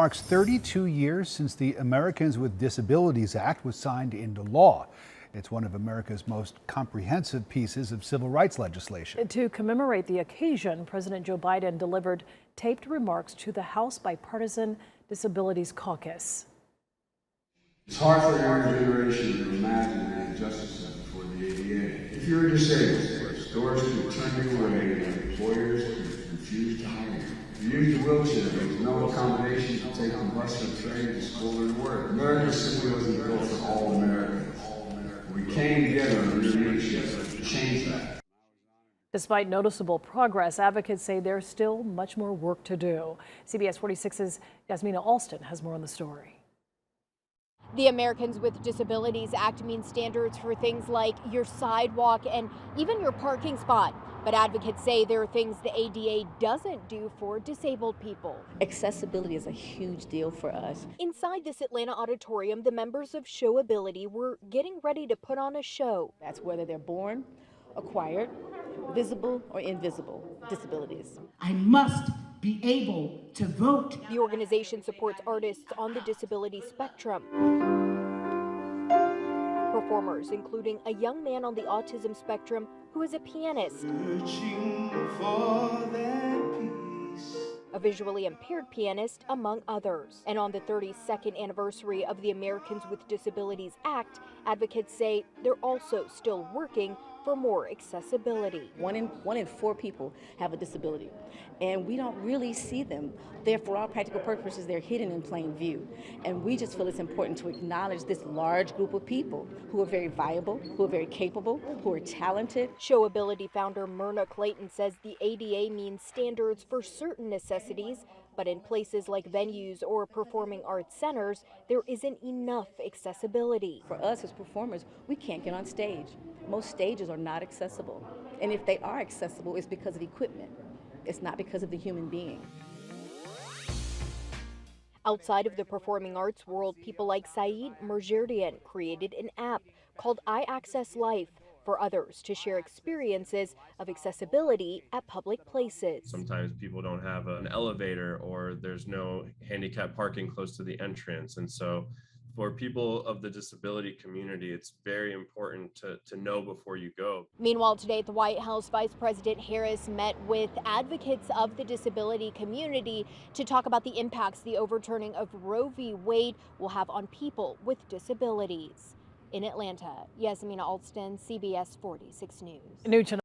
Marks 32 years since the Americans with Disabilities Act was signed into law. It's one of America's most comprehensive pieces of civil rights legislation. To commemorate the occasion, President Joe Biden delivered taped remarks to the House Bipartisan Disabilities Caucus. It's hard for our generation to imagine the injustices before the ADA. If you're disabled, stores can turn you away and employers can refuse to hire you. If you use a wheelchair, there's no accommodation to take the bus or train to school or to work. America simply wasn't built for all Americans. We came together under leadership to change that. Despite noticeable progress, advocates say there's still much more work to do. CBS 46's Yasmina Alston has more on the story. The Americans with Disabilities Act means standards for things like your sidewalk and even your parking spot. But advocates say there are things the ADA doesn't do for disabled people. Accessibility is a huge deal for us. Inside this Atlanta auditorium, the members of Showability were getting ready to put on a show. That's whether they're born, acquired, visible, or invisible disabilities. I must be able to vote. The organization supports artists on the disability spectrum. Performers, including a young man on the autism spectrum who is a pianist, a visually impaired pianist, among others. And on the 32nd anniversary of the Americans with Disabilities Act, advocates say they're also still working for more accessibility. One in four people have a disability, and we don't really see them. Therefore, all practical purposes, they're hidden in plain view. And we just feel it's important to acknowledge this large group of people who are very viable, who are very capable, who are talented. Showability founder Myrna Clayton says the ADA means standards for certain necessities, but in places like venues or performing arts centers, there isn't enough accessibility. For us as performers, we can't get on stage. Most stages are not accessible. And if they are accessible, it's because of equipment. It's not because of the human being. Outside of the performing arts world, people like Saeed Merjirdian created an app called I Access Life for others to share experiences of accessibility at public places. Sometimes people don't have an elevator or there's no handicap parking close to the entrance. And so for people of the disability community, it's very important to know before you go. Meanwhile, today at the White House, Vice President Harris met with advocates of the disability community to talk about the impacts the overturning of Roe v. Wade will have on people with disabilities. In Atlanta, Yasmina Alston, CBS 46 News. New tonight.